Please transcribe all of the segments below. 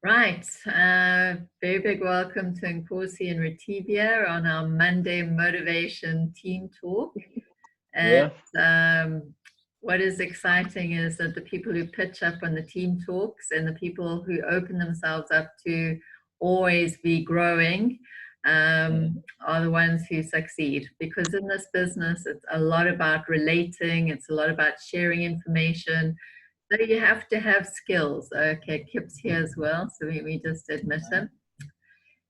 Right. Very big welcome to Nkosi and Retivia on our Monday Motivation Team Talk. And what is exciting is that the people who pitch up on the team talks and the people who open themselves up to always be growing are the ones who succeed. Because in this business, it's a lot about relating, it's a lot about sharing information. So you have to have skills. Okay, Kip's here as well, so we just admit him.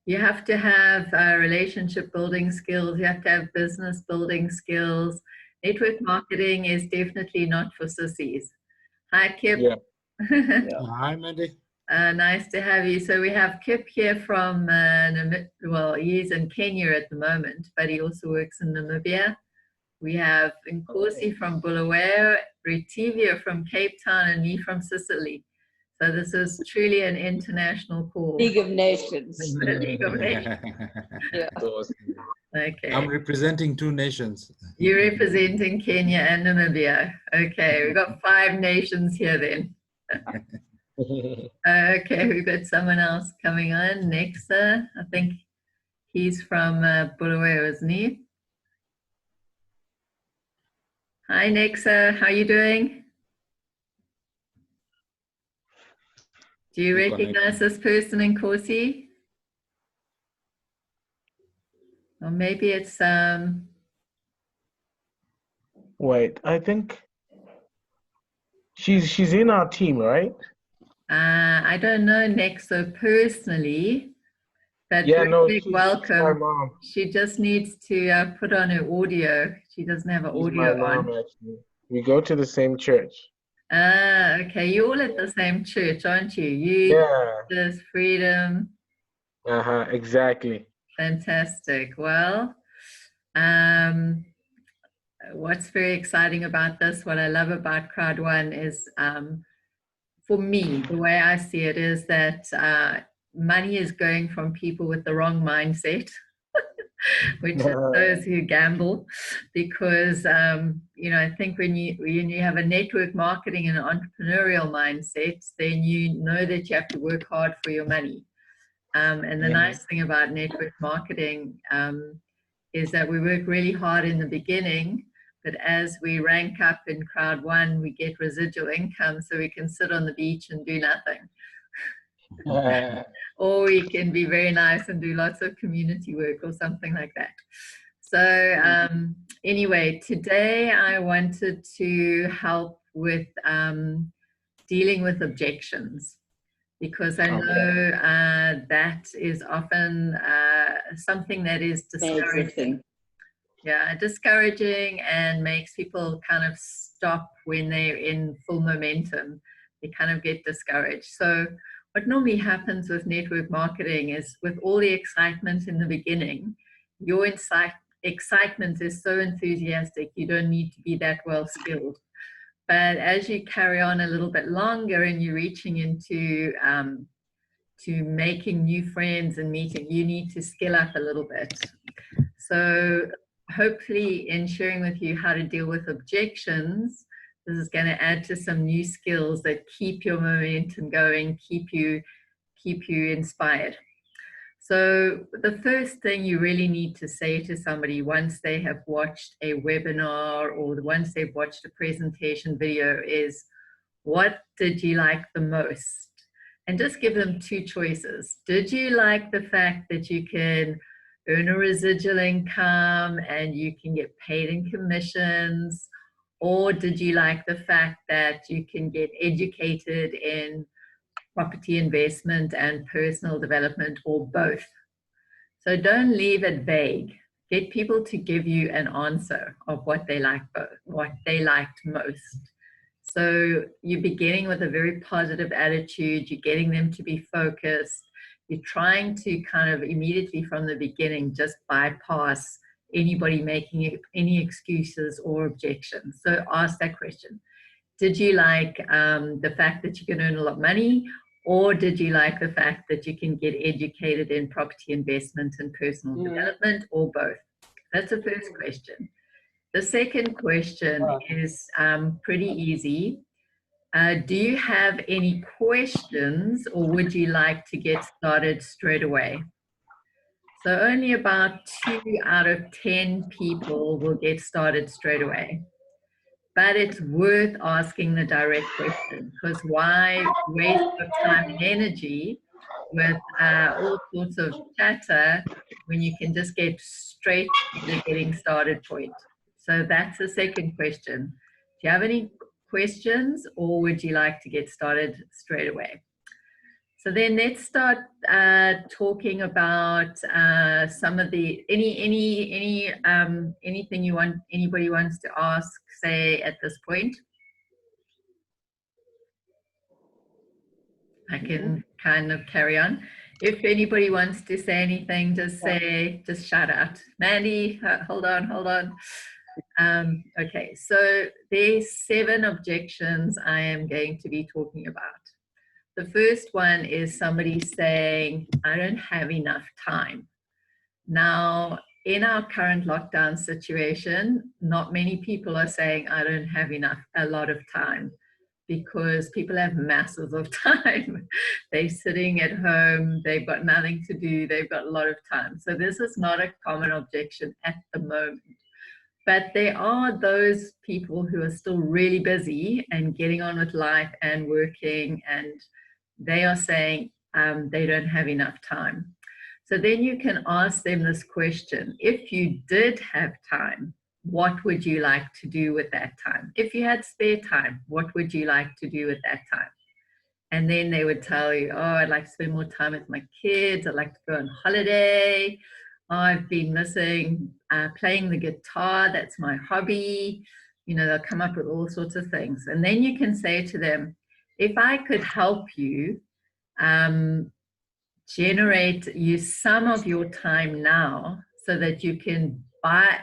You have to have relationship building skills. You have to have business building skills. Network marketing is definitely not for sissies. Hi, Kip. Yeah. Hi, Mandy. Nice to have you. So we have Kip here from, well, he's in Kenya at the moment, but he also works in Namibia. We have Nkosi from Bulawayo, Retivia from Cape Town, and me from Sicily. So this is truly an international call. League of Nations. League of Nations. Yeah. Okay. I'm representing two nations. You're representing Kenya and Namibia. Okay, we've got 5 nations here then. Okay, we've got someone else coming on. Nexa, I think he's from Bulawayo, isn't he? Hi, Nexa. How are you doing? Do you recognize this person in Nkosi? Or maybe it's Wait, I think she's in our team, right? I don't know Nexa personally, but Yeah, no, big she's welcome. my mom. She just needs to put on her audio. She doesn't have an She's audio my mom, on. actually. We go to the same church. Ah, okay. You're all at the same church, aren't you? There's freedom. Exactly. Fantastic. Well, what's very exciting about this, what I love about Crowd One is, for me, the way I see it is that money is going from people with the wrong mindset, which is those who gamble, because I think when you have a network marketing and entrepreneurial mindset, then you know that you have to work hard for your money. And the nice thing about network marketing is that we work really hard in the beginning, but as we rank up in Crowd One, we get residual income, so we can sit on the beach and do nothing. Or we can be very nice and do lots of community work or something like that. So anyway, today I wanted to help with dealing with objections, because I know that is often something that is discouraging. Yeah, discouraging, and makes people kind of stop when they're in full momentum. They kind of get discouraged. So what normally happens with network marketing is, with all the excitement in the beginning, your excitement is so enthusiastic, you don't need to be that well skilled. But as you carry on a little bit longer and you're reaching into to making new friends and meeting, you need to skill up a little bit. So hopefully, in sharing with you how to deal with objections, this is going to add to some new skills that keep your momentum going, keep you inspired. So the first thing you really need to say to somebody once they have watched a webinar or once they've watched a presentation video is, what did you like the most? And just give them 2 choices. Did you like the fact that you can earn a residual income and you can get paid in commissions? Or did you like the fact that you can get educated in property investment and personal development, or both? So don't leave it vague. Get people to give you an answer of what they like, what they liked most. So you're beginning with a very positive attitude. You're getting them to be focused. You're trying to kind of immediately from the beginning just bypass anybody making any excuses or objections. So ask that question. Did you like the fact that you can earn a lot of money, or did you like the fact that you can get educated in property investment and personal development, or both? That's the first question. The second question is pretty easy. Do you have any questions, or would you like to get started straight away? So only about 2 out of 10 people will get started straight away. But it's worth asking the direct question, because why waste your time and energy with all sorts of chatter when you can just get straight to the getting started point? So that's the second question. Do you have any questions, or would you like to get started straight away? So then let's start talking about some of the anything anybody wants to ask, say, at this point. I can kind of carry on. If anybody wants to say anything, just shout out. Mandy, hold on. Okay, so there's 7 objections I am going to be talking about. The first one is somebody saying, I don't have enough time. Now, in our current lockdown situation, not many people are saying, I don't have a lot of time, because people have masses of time. They're sitting at home, they've got nothing to do, they've got a lot of time. So this is not a common objection at the moment. But there are those people who are still really busy and getting on with life and working, and they are saying they don't have enough time. So then you can ask them this question: if you did have time, what would you like to do with that time? If you had spare time, what would you like to do with that time? And then they would tell you, oh, I'd like to spend more time with my kids. I'd like to go on holiday. Oh, I've been missing playing the guitar. That's my hobby. You know, they'll come up with all sorts of things. And then you can say to them, if I could help you generate you some of your time now so that you can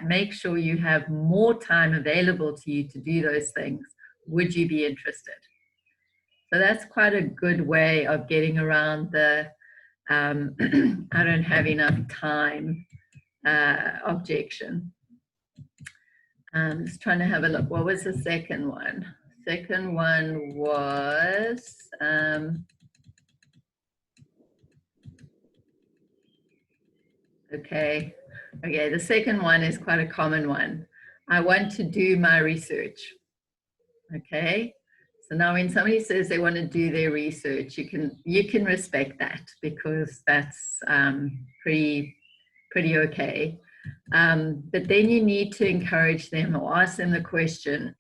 make sure you have more time available to you to do those things, would you be interested? So that's quite a good way of getting around the I don't have enough time objection. Just trying to have a look. What was the second one? Second one was okay, the second one is quite a common one. I want to do my research. Okay, so now when somebody says they want to do their research, you can respect that, because that's pretty okay. But then you need to encourage them or ask them the question,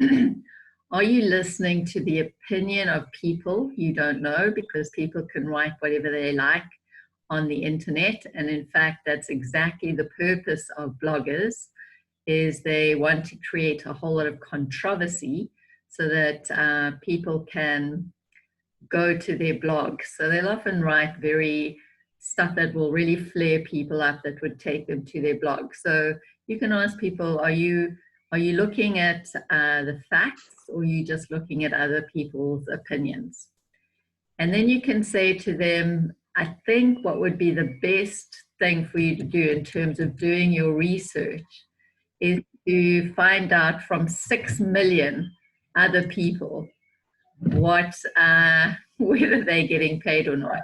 are you listening to the opinion of people you don't know? Because people can write whatever they like on the internet, and in fact that's exactly the purpose of bloggers, is they want to create a whole lot of controversy so that people can go to their blog. So they'll often write stuff that will really flare people up, that would take them to their blog. So you can ask people, are you looking at the facts, or are you just looking at other people's opinions? And then you can say to them, I think what would be the best thing for you to do in terms of doing your research is to find out from 6 million other people whether they're getting paid or not.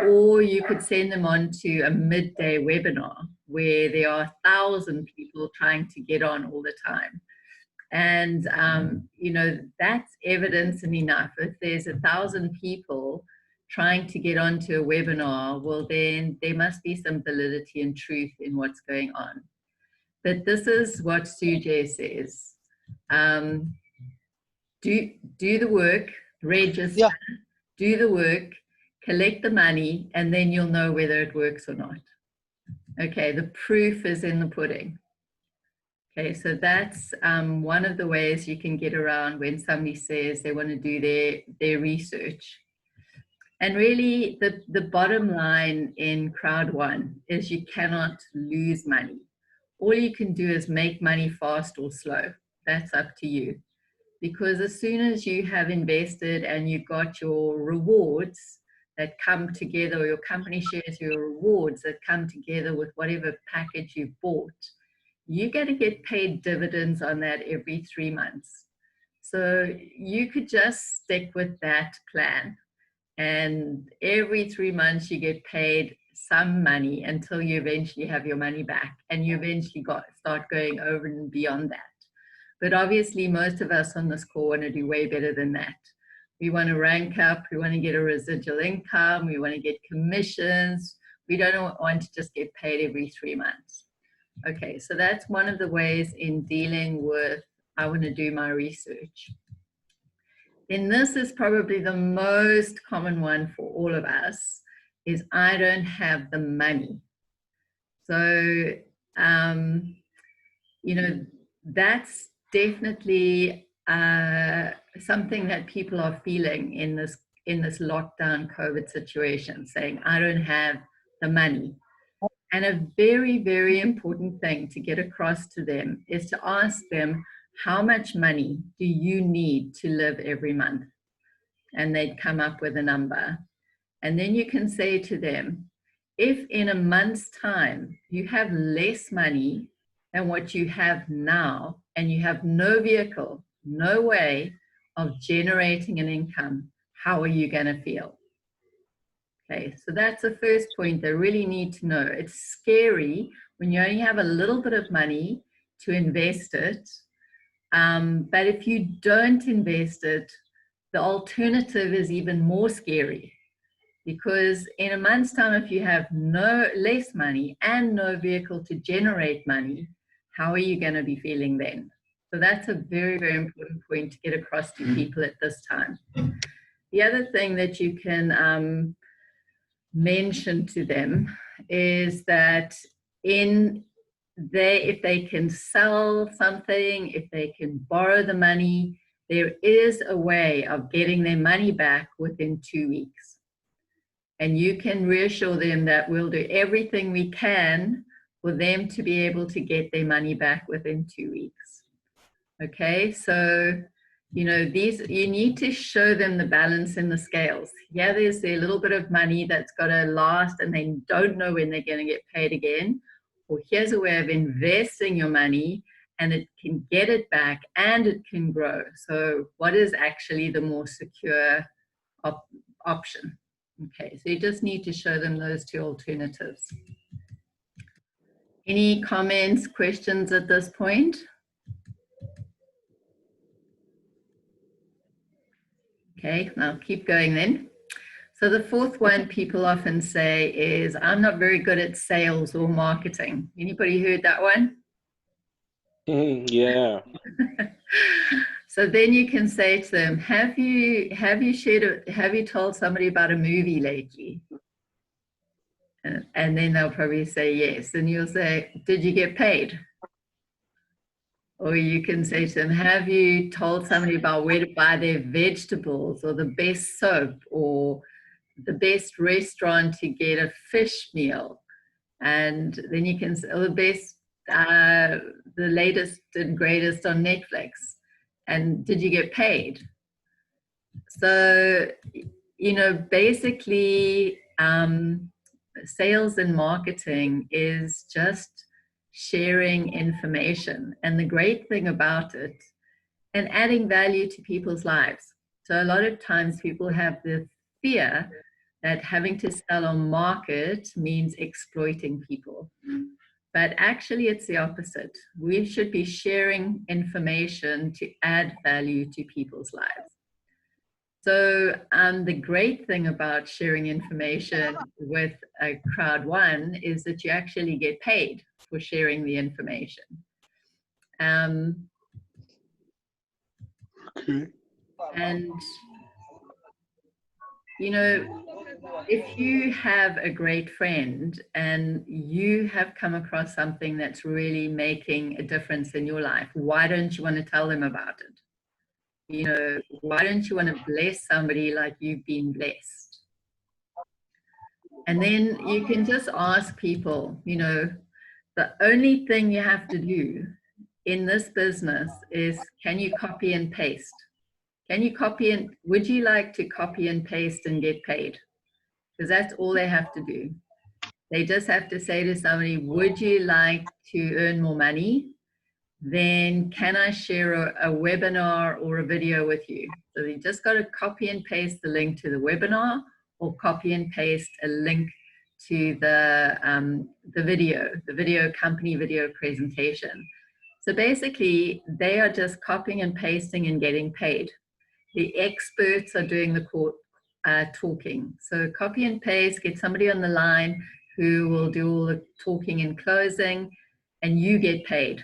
Or you could send them on to a midday webinar where there are 1,000 people trying to get on all the time. And, you know, that's evidence enough. If there's 1,000 people trying to get onto a webinar, well, then there must be some validity and truth in what's going on. But this is what Sujay says. Do the work, register, do the work, collect the money, and then you'll know whether it works or not. Okay, the proof is in the pudding. Okay, so that's one of the ways you can get around when somebody says they want to do their research. And really, the bottom line in crowd one is you cannot lose money. All you can do is make money fast or slow. That's up to you. Because as soon as you have invested and you've got your rewards that come together, or your company shares your rewards that come together with whatever package you've bought, you're going to get paid dividends on that every 3 months. So you could just stick with that plan. And every 3 months you get paid some money until you eventually have your money back, and you eventually start going over and beyond that. But obviously most of us on this call want to do way better than that. We want to rank up, we want to get a residual income, we want to get commissions. We don't want to just get paid every 3 months. Okay, so that's one of the ways in dealing with, I want to do my research. Then this is probably the most common one for all of us, is I don't have the money. So, you know, that's definitely something that people are feeling in this lockdown COVID situation, saying, I don't have the money. And a very, very important thing to get across to them is to ask them, how much money do you need to live every month? And they'd come up with a number. And then you can say to them, if in a month's time you have less money than what you have now, and you have no vehicle, no way of generating an income, how are you going to feel? Okay, so that's the first point they really need to know. It's scary when you only have a little bit of money to invest it. But if you don't invest it, the alternative is even more scary, because in a month's time, if you have less money and no vehicle to generate money, how are you going to be feeling then? So that's a very, very important point to get across to people at this time. The other thing that you can mention to them is that if they can sell something, if they can borrow the money, there is a way of getting their money back within 2 weeks. And you can reassure them that we'll do everything we can for them to be able to get their money back within 2 weeks. Okay, so you know, you need to show them the balance in the scales. Yeah, there's a little bit of money that's got to last and they don't know when they're going to get paid again. Or here's a way of investing your money and it can get it back and it can grow. So what is actually the more secure option? Okay, so you just need to show them those two alternatives. Any comments, questions at this point? Okay, I'll keep going then. So the fourth one people often say is, I'm not very good at sales or marketing. Anybody heard that one? Yeah. So then you can say to them, have you told somebody about a movie lately? And then they'll probably say yes. And you'll say, did you get paid? Or you can say to them, have you told somebody about where to buy their vegetables, or the best soap, or the best restaurant to get a fish meal? And then you can say, oh, the best, the latest and greatest on Netflix. And did you get paid? So, you know, basically, sales and marketing is just sharing information, and the great thing about it, and adding value to people's lives. So a lot of times people have the fear that having to sell or market means exploiting people, but actually it's the opposite. We should be sharing information to add value to people's lives. So the great thing about sharing information with a crowd one is that you actually get paid for sharing the information. Okay. And, you know, if you have a great friend and you have come across something that's really making a difference in your life, why don't you want to tell them about it? You know, why don't you want to bless somebody like you've been blessed? And then you can just ask people, you know, the only thing you have to do in this business is, can you copy and paste? Would you like to copy and paste and get paid? Because that's all they have to do. They just have to say to somebody, would you like to earn more money? then can I share a webinar or a video with you? So you just got to copy and paste the link to the webinar or copy and paste a link to the video company video presentation. So basically, they are just copying and pasting and getting paid. The experts are doing the talking. So copy and paste, get somebody on the line who will do all the talking and closing, and you get paid.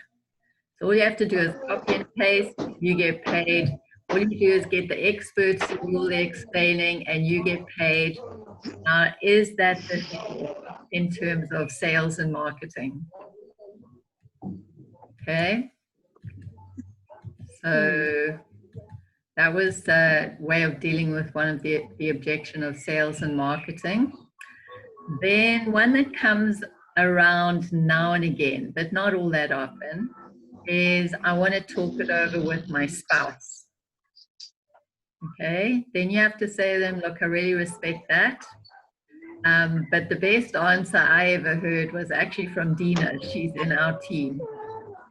So all you have to do is copy and paste, you get paid. All you do is get the experts to do all the explaining, and you get paid. Now, is that difficult in terms of sales and marketing? Okay. So that was a way of dealing with one of the objection of sales and marketing. Then one that comes around now and again, but not all that often, is I want to talk it over with my spouse. Okay, then you have to say to them, look, I really respect that. But the best answer I ever heard was actually from Dina. She's in our team.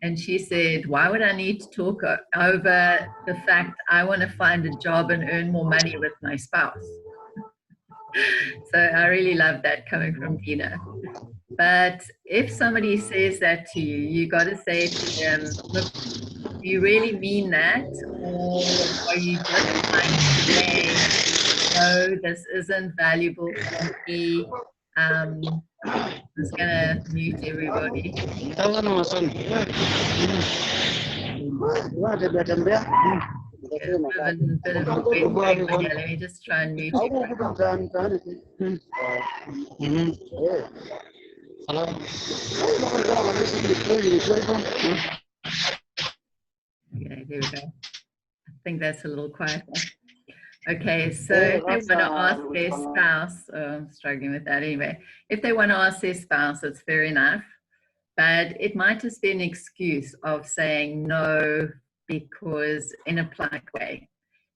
And she said, why would I need to talk over the fact I want to find a job and earn more money with my spouse? So I really love that coming from Dina. But if somebody says that to you, you got to say to them, look, do you really mean that? Or are you just trying to say, no, this isn't valuable for me? I'm just going to mute everybody. Let me just try and mute you. Okay, there we go. I think that's a little quieter. Okay, so if they want to ask their spouse, I'm struggling with that anyway. If they want to ask their spouse, it's fair enough. But it might just be an excuse of saying no because in a polite way.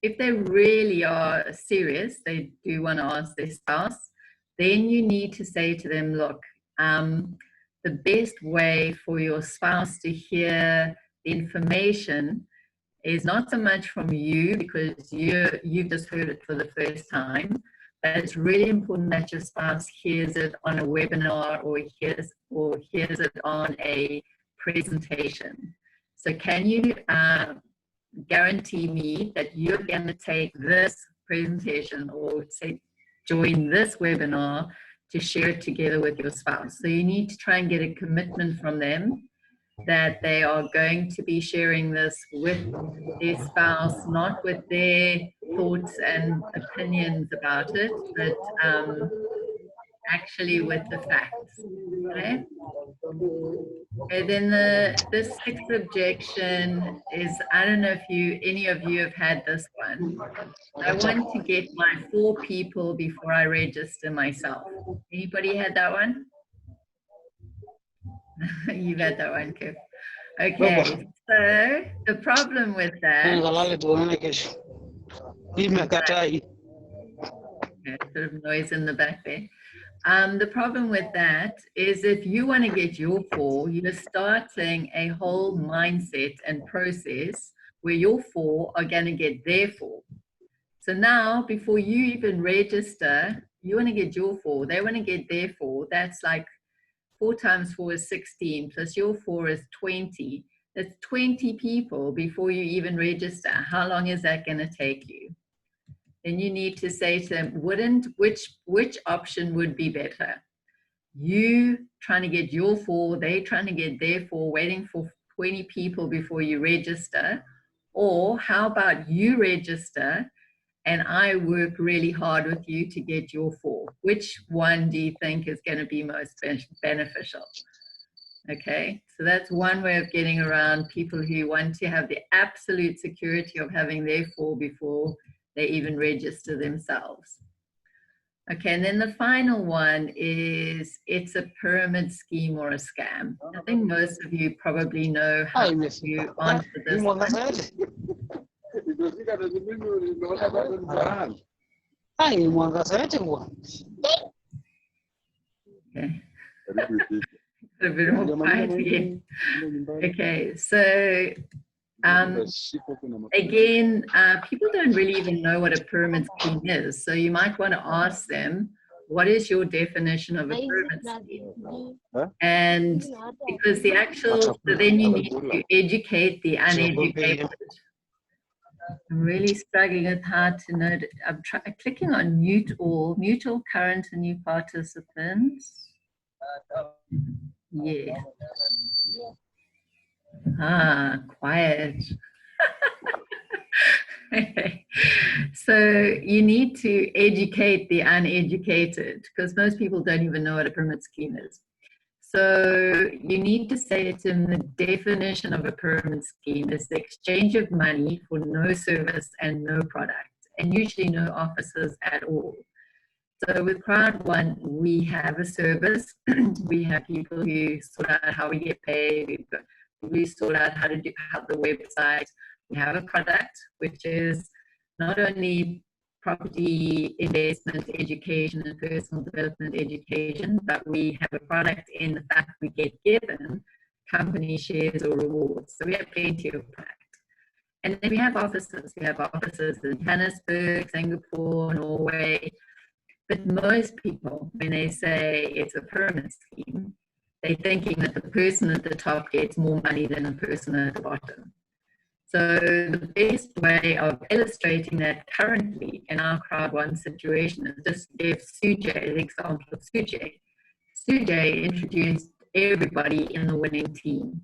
If they really are serious, they do want to ask their spouse, then you need to say to them, look, the best way for your spouse to hear the information is not so much from you because you've just heard it for the first time, but it's really important that your spouse hears it on a webinar or hears it on a presentation. So can you guarantee me that you're going to take this presentation or say join this webinar to share it together with your spouse? So you need to try and get a commitment from them that they are going to be sharing this with their spouse, not with their thoughts and opinions about it, but actually with the facts. Okay? Okay, then the sixth objection is, I don't know if any of you have had this one. I want to get my 4 people before I register myself. Anybody had that one? You've had that one, Kev. Okay, so the problem with that. Okay, sort of noise in the back there. The problem with that is if you want to get your 4, you're starting a whole mindset and process where your 4 are going to get their 4. So now, before you even register, you want to get your 4. They want to get their 4. That's like 4 times 4 is 16, plus your 4 is 20. That's 20 people before you even register. How long is that going to take you? Then you need to say to them, which option would be better? You trying to get your 4, they trying to get their 4, waiting for 20 people before you register? Or how about you register and I work really hard with you to get your 4? Which one do you think is going to be most beneficial? Okay, so that's one way of getting around people who want to have the absolute security of having their 4 before they even register themselves. Okay, and then the final one is it's a pyramid scheme or a scam. I think most of you probably know how to answer this one. Okay. A bit more quiet again. Okay, so again, people don't really even know what a pyramid scheme is. So you might want to ask them, what is your definition of a pyramid scheme? And because the actual, so then you need to educate the uneducated. I'm really struggling with how to know. I'm clicking on mute all current and new participants. Yeah. Quiet. So you need to educate the uneducated, because most people don't even know what a pyramid scheme is. So you need to say to them, the definition of a pyramid scheme is the exchange of money for no service and no product, and usually no offices at all. So with Crowd One, we have a service. We have people who sort out how we get paid. We sort out how to do the website. We have a product, which is not only property investment education and personal development education, but we have a product in the fact we get given company shares or rewards. So we have plenty of product. And then we have offices. We have offices in Johannesburg, Singapore, Norway. But most people, when they say it's a pyramid scheme, they're thinking that the person at the top gets more money than the person at the bottom. So the best way of illustrating that currently in our Crowd One situation is just to give Sujay, the example of Sujay. Sujay introduced everybody in the winning team,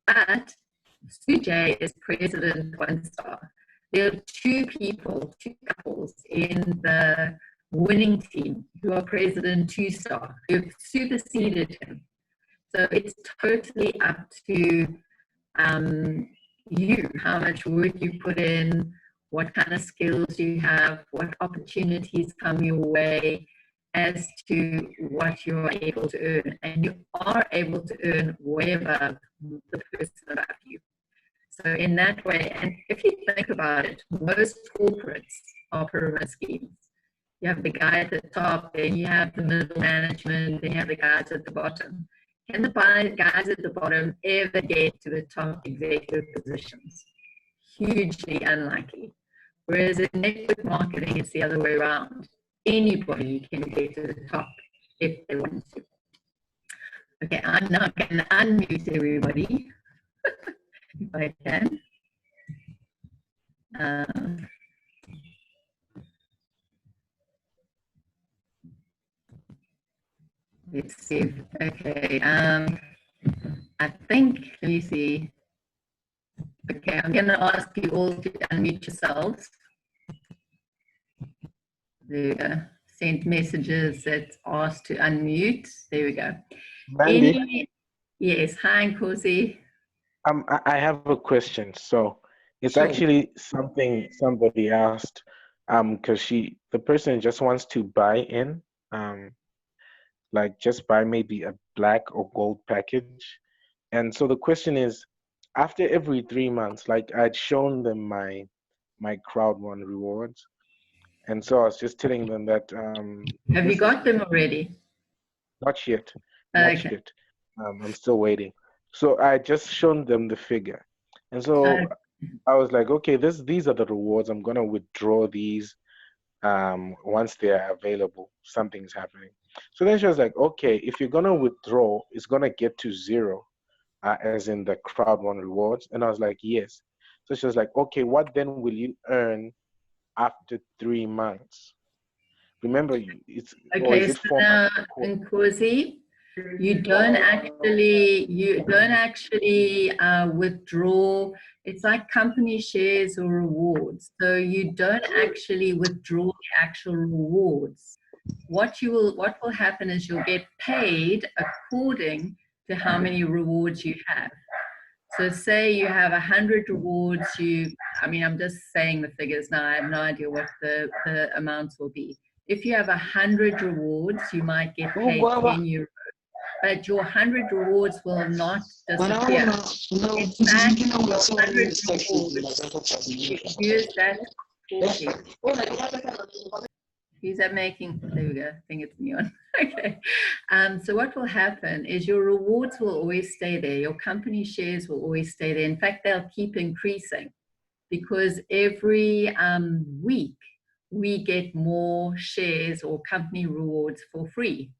but Sujay is president one star. There are two couples in the winning team who are president 2-star, who've superseded him. So it's totally up to you, how much work you put in, what kind of skills you have, what opportunities come your way as to what you're able to earn. And you are able to earn way above the person above you. So in that way, and if you think about it, most corporates are pyramid schemes. You have the guy at the top, then you have the middle management, then you have the guys at the bottom. Can the guys at the bottom ever get to the top executive positions? Hugely unlikely. Whereas in network marketing, it's the other way around. Anybody can get to the top if they want to. Okay, I'm now going to unmute everybody, if I can. Let's see. Okay. I think, let me see. Okay, I'm going to ask you all to unmute yourselves. There we go. Sent messages that asked to unmute. There we go. Mandy, Yes. Hi, Nkosi. I have a question. So it's Sure. actually something somebody asked, because the person just wants to buy in, like just buy maybe a black or gold package. And so the question is, after every 3 months, like I'd shown them my Crowd One rewards, and so I was just telling them that Have you got them already? not yet, Okay. not yet. I'm still waiting. So I just shown them the figure, and so I was like, okay, these are the rewards. I'm gonna withdraw these once they are available. Something's happening. So then she was like, okay, if you're gonna withdraw, it's gonna get to 0, as in the Crowd One rewards. And I was like, yes. So she was like, okay, what then will you earn after 3 months? Remember, it's or Okay, is it so 4 now, months? Nkosi, you don't actually withdraw. It's like company shares or rewards. So you don't actually withdraw the actual rewards. What will happen is you'll get paid according to how many rewards you have. So say you have 100 rewards, I'm just saying the figures now, I have no idea what the amounts will be. If you have 100 rewards, you might get paid 10 euros. But your 100 rewards will not disappear. In fact, your 100 rewards, use that talking. Who's that making? There we go. I think it's neon. Okay. So what will happen is your rewards will always stay there. Your company shares will always stay there. In fact, they'll keep increasing because every week we get more shares or company rewards for free.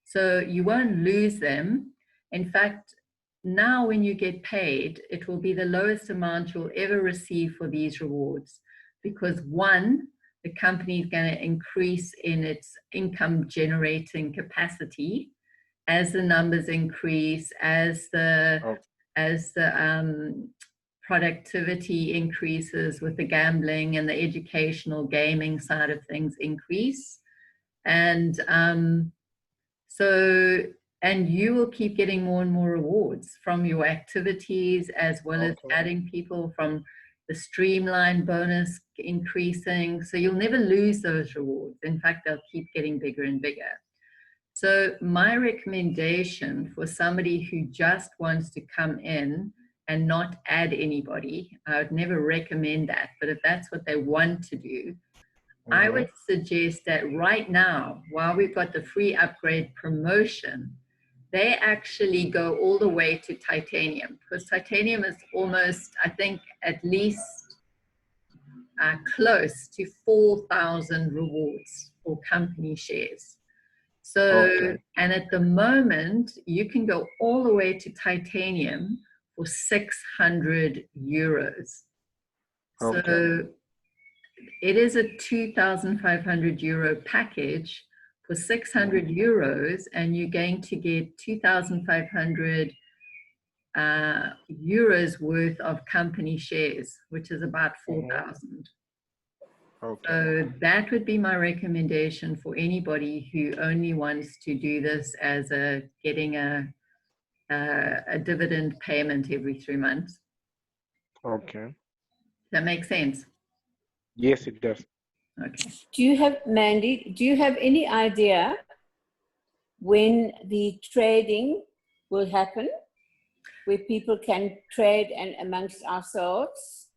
So you won't lose them. In fact, now when you get paid, it will be the lowest amount you'll ever receive for these rewards because one, the company is going to increase in its income generating capacity as the numbers increase, as the productivity increases with the gambling and the educational gaming side of things increase. And and you will keep getting more and more rewards from your activities, as well as adding people from the streamline bonus increasing. So you'll never lose those rewards. In fact, they'll keep getting bigger and bigger. So my recommendation for somebody who just wants to come in and not add anybody, I would never recommend that. But if that's what they want to do, I would suggest that right now, while we've got the free upgrade promotion, they actually go all the way to titanium, because titanium is almost, I think, at least close to 4,000 rewards for company shares. So, and at the moment, you can go all the way to titanium for 600 euros. So it is a 2,500 euro package for 600 euros, and you're going to get 2,500 euros worth of company shares, which is about 4,000. So that would be my recommendation for anybody who only wants to do this as getting a dividend payment every 3 months. Okay. That makes sense? Yes, it does. Okay. Do you have, Mandy, do you have any idea when the trading will happen, where people can trade and amongst ourselves?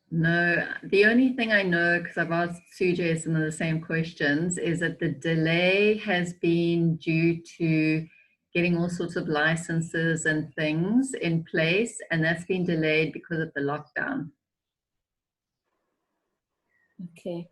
No, the only thing I know, because I've asked Sujay some of the same questions, is that the delay has been due to getting all sorts of licenses and things in place, and that's been delayed because of the lockdown. Okay.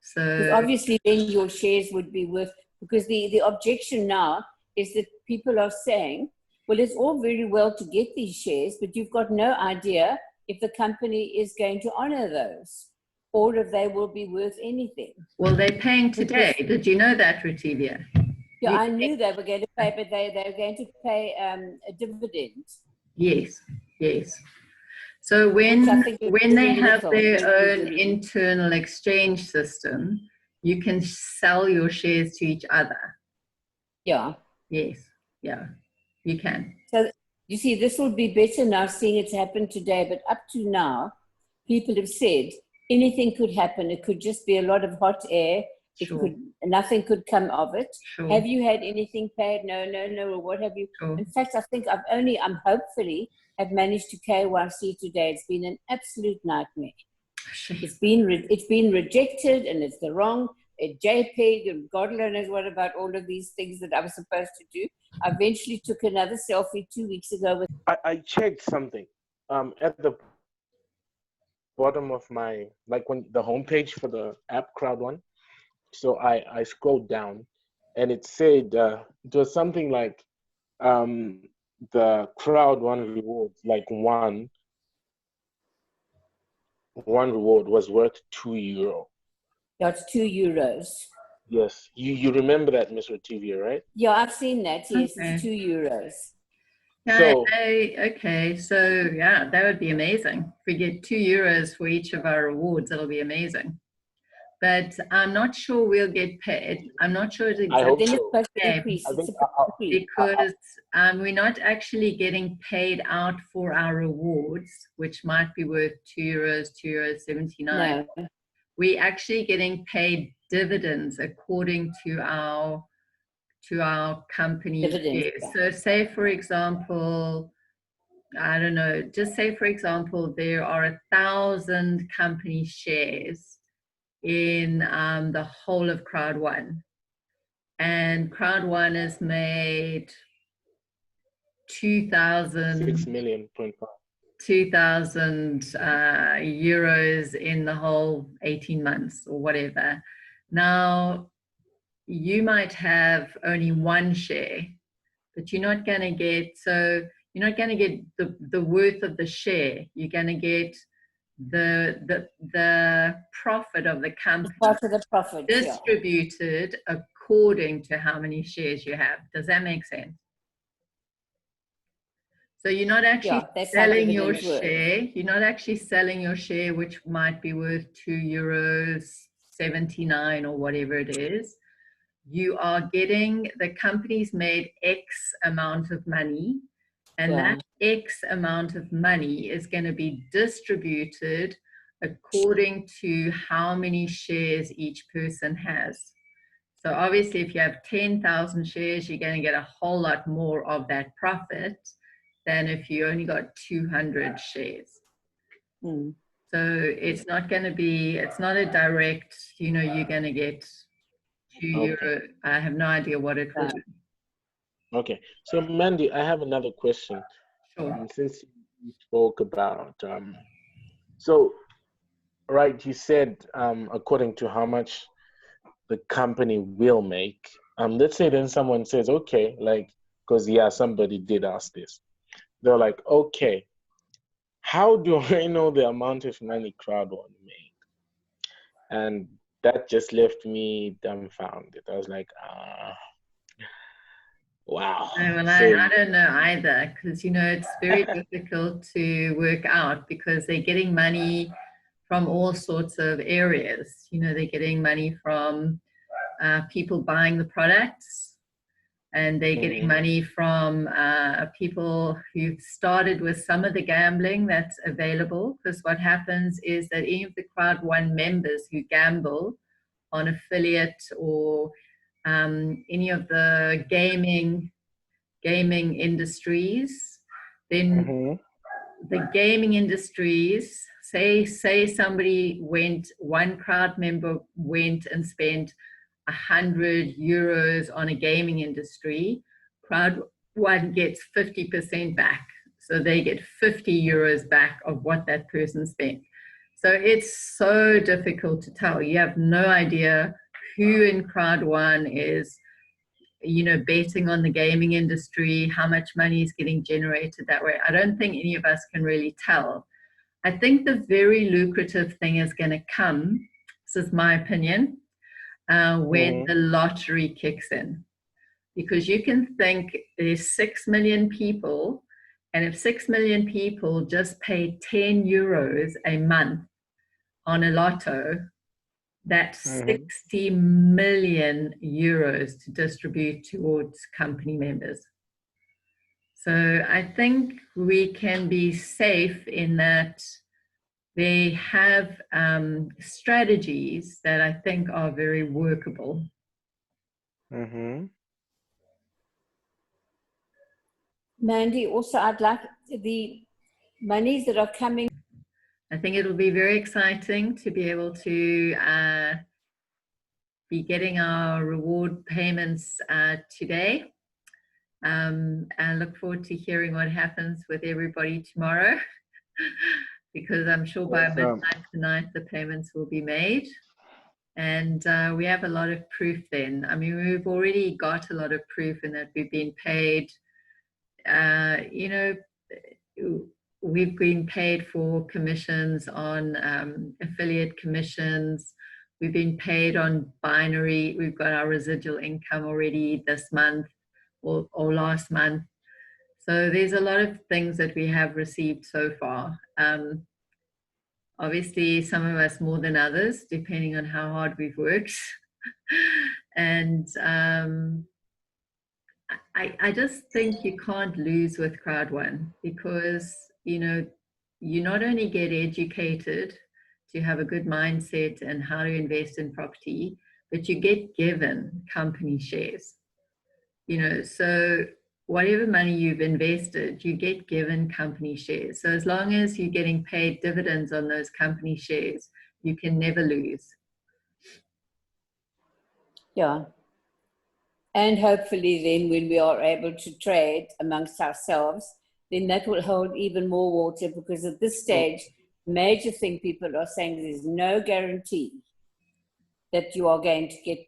So because obviously then your shares would be worth, because the objection now is that people are saying, well, it's all very well to get these shares, but you've got no idea if the company is going to honor those or if they will be worth anything. Well, they're paying today. Did you know that, Rutivia? Yeah, I knew they were going to pay, but they were going to pay a dividend. Yes, yes. So when they have their own internal exchange system, you can sell your shares to each other. Yeah. Yes, yeah, you can. So you see, this will be better now seeing it's happened today, but up to now, people have said anything could happen. It could just be a lot of hot air. Sure. Nothing could come of it. Sure. Have you had anything paid? No, or what have you? Sure. In fact, I think I'm hopefully have managed to KYC today. It's been an absolute nightmare. It's been rejected, and it's the wrong JPEG, and God knows what about all of these things that I was supposed to do. I eventually took another selfie 2 weeks ago with. I checked something at the bottom of my, like when the homepage for the app crowd one. So I scrolled down, and it said it was something like the crowd one rewards, like one reward was worth €2. That's €2. Yes, you remember that, Ms. Rutivia, right? Yeah, I've seen that. Yes, Okay. it's €2. Okay, so yeah, that would be amazing. If we get €2 for each of our rewards, that'll be amazing. But I'm not sure we'll get paid. I'm not sure it's exactly because we're not actually getting paid out for our rewards, which might be worth €2, €2.79. No. We're actually getting paid dividends according to our company shares. So say, for example, I don't know, just say, for example, there are 1,000 company shares in the whole of Crowd One. And Crowd One has made 6 million. 2,000 euros in the whole 18 months or whatever. Now, you might have only one share, but you're not going to get, the worth of the share. You're going to get the profit of the company, part of the profit, distributed according to how many shares you have. Does that make sense? So you're not actually selling your share. You're not actually selling your share, which might be worth €2.79 or whatever it is. You are getting, the company's made X amount of money, and that X amount of money is going to be distributed according to how many shares each person has. So obviously, if you have 10,000 shares, you're going to get a whole lot more of that profit than if you only got 200 shares. So it's not going to be, it's not a direct, you're going to get €2. I have no idea what it would be. Okay. So Mandy, I have another question. Sure. Since you spoke about, so, right, you said according to how much the company will make, let's say then someone says, okay, like, because somebody did ask this. They're like, okay, how do I know the amount of money Crowd One made? And that just left me dumbfounded. I was like, wow. Well, I don't know either, because, it's very difficult to work out because they're getting money from all sorts of areas. They're getting money from people buying the products, and they're getting money from people who've started with some of the gambling that's available. Because what happens is that any of the Crowd One members who gamble on affiliate or any of the gaming industries, then the gaming industries, say one crowd member went and spent €100 on a gaming industry, Crowd One gets 50% back. So they get €50 back of what that person spent. So it's so difficult to tell. You have no idea who in Crowd One is, betting on the gaming industry, how much money is getting generated that way. I don't think any of us can really tell. I think the very lucrative thing is going to come, this is my opinion, when the lottery kicks in. Because you can think there's 6 million people, and if 6 million people just pay €10 a month on a lotto, that's 60 million euros to distribute towards company members. So I think we can be safe in that they have strategies that I think are very workable. Mandy, also I'd like the monies that are coming. I think it'll be very exciting to be able to be getting our reward payments today. I look forward to hearing what happens with everybody tomorrow, because I'm sure by midnight tonight the payments will be made. And we have a lot of proof then. I mean, we've already got a lot of proof in that we've been paid, we've been paid for commissions on affiliate commissions. We've been paid on binary. We've got our residual income already this month or last month. So there's a lot of things that we have received so far. Obviously, some of us more than others, depending on how hard we've worked. And I just think you can't lose with Crowd One, because, you not only get educated to have a good mindset and how to invest in property, but you get given company shares. So whatever money you've invested, you get given company shares. So as long as you're getting paid dividends on those company shares, you can never lose. Yeah. And hopefully then when we are able to trade amongst ourselves, then that will hold even more water, because at this stage, major thing people are saying, there's no guarantee that you are going to get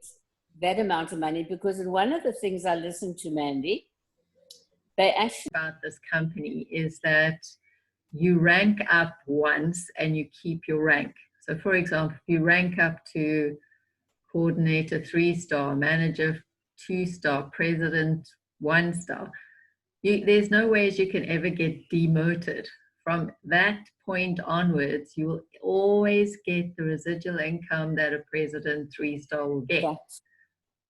that amount of money. Because in one of the things I listened to, Mandy, they actually about this company is that you rank up once and you keep your rank. So for example, if you rank up to coordinator 3-star, manager 2-star, president 1-star, there's no ways you can ever get demoted. From that point onwards, you will always get the residual income that a president 3-star will get.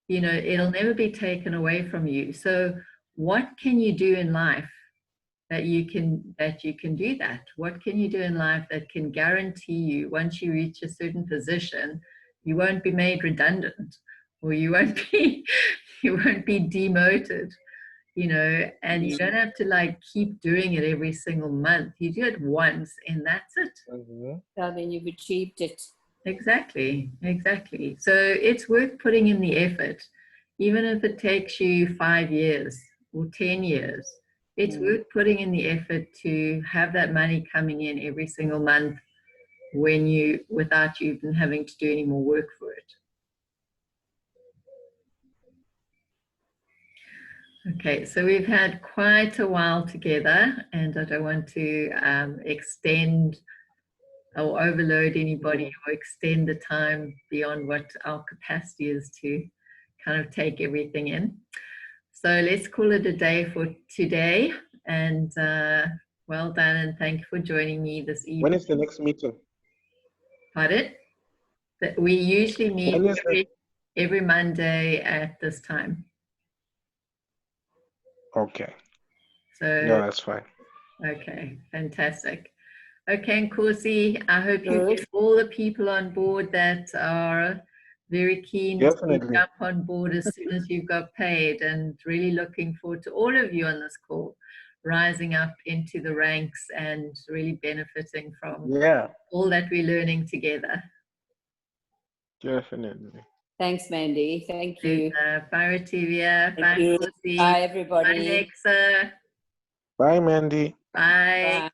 You know, it'll never be taken away from you. So what can you do in life that you can do that? What can you do in life that can guarantee you, once you reach a certain position, you won't be made redundant, or you won't be demoted, you know? And you don't have to like keep doing it every single month. You do it once and that's it. So then you've achieved it. Exactly. So it's worth putting in the effort, even if it takes you 5 years or 10 years. It's worth putting in the effort to have that money coming in every single month without you even having to do any more work for it. Okay, so we've had quite a while together, and I don't want to extend or overload anybody or extend the time beyond what our capacity is to kind of take everything in. So let's call it a day for today. And well done, and thank you for joining me this evening. When is the next meeting? Pardon? We usually meet every Monday at this time. Okay. So no, that's fine. Okay, fantastic. Okay, and Nkosi, I hope you get all the people on board that are very keen to jump on board as soon as you've got paid, and really looking forward to all of you on this call rising up into the ranks and really benefiting from all that we're learning together. Definitely. Thanks, Mandy. Thank you. Bye, Rativia. Bye, Nkosi. Bye, everybody. Bye, Alexa. Bye, Mandy. Bye. Bye.